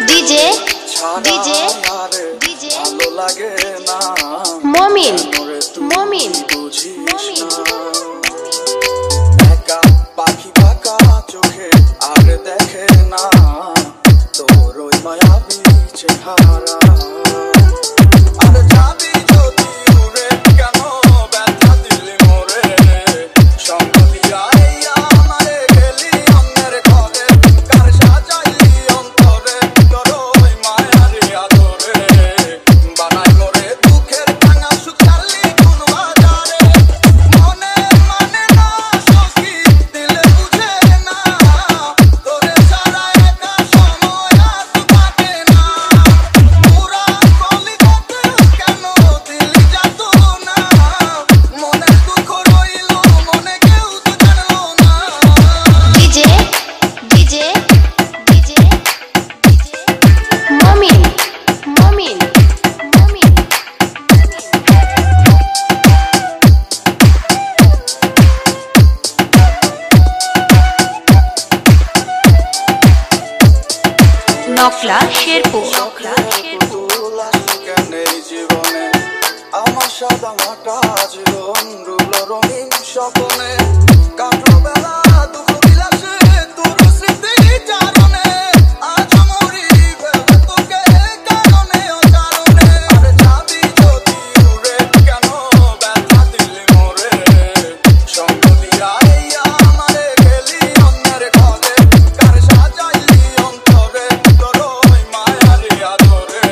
DJ DJ DJ মমিন মমিন মমিন একা পাখি পাকা চোখে আর দেখে না তোর ওই মায়াবী চেহারা। আর যাবি যদি উড়ে কেন ব্যথা দিলি মোরে সঙ্গ দিয়া আমারে গেলি অন্যের ঘরে কার সাজাইলি অন্তরে তোর ওই মায়ারি আদরে বানাই মোরে দুঃখের ভাঙা সুখ ছাড়লি কোন বাজারে মনে মানে না সখী দিলে বুঝে না তোরে ছাড়া একা সময় আর কাটে না পুরা কলিজাতে কেন দিলি যাত না মনের দুঃখ রইল মনে কেউ তো জানলো না। ডিজে ডিজে ডিজে ডিজে মমিন মমিন মমিন নকলা শেরপুর জীবনে আমার সাদা মাটা জীবন রুলো রঙিন স্বপ্নে কাটলো বেলা দুঃখ বিলাসে তোর স্মৃতি চারণে আজ মরি ভেবে তোকে কারণে অকারণে। আরে যাবি যদি উড়ে কেন ব্যথা দিলি মোরে সঙ্গ দিয়া আমারে গেলি অন্যের ঘরে কার সাজাইলি অন্তরে তোর ওই মায়ারি আদরে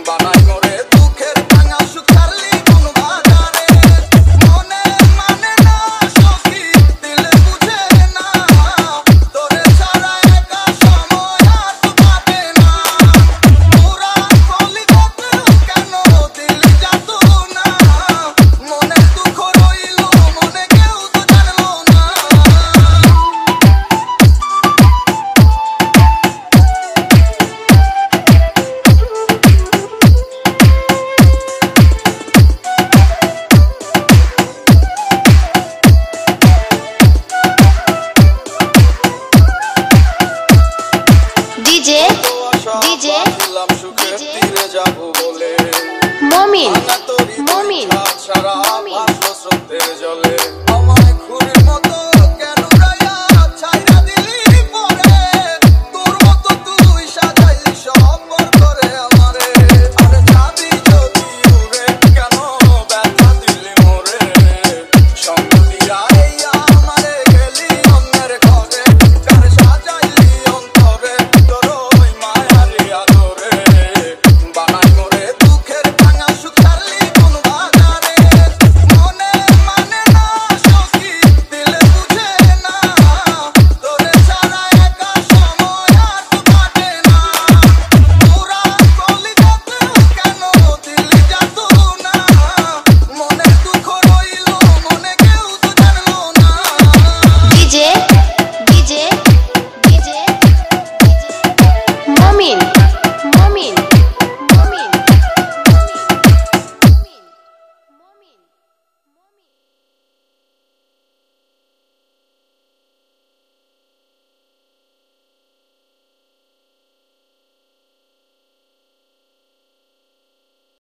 বানাই মোরে দুঃখের ভাঙা সুখ ছাড়লি কোন বাজারে মনে মানে না সখী দিলে বুঝে না তোরে ছাড়া একা সময় আর কাটে না পুরা কলিজাতে কেন দিলি যাত না মনের দুঃখ রইল মনে কেউ তো জানলো না। ডিজে ডিজে সুখের তীরে যাবো বলে মমিন মমিন ছাড়া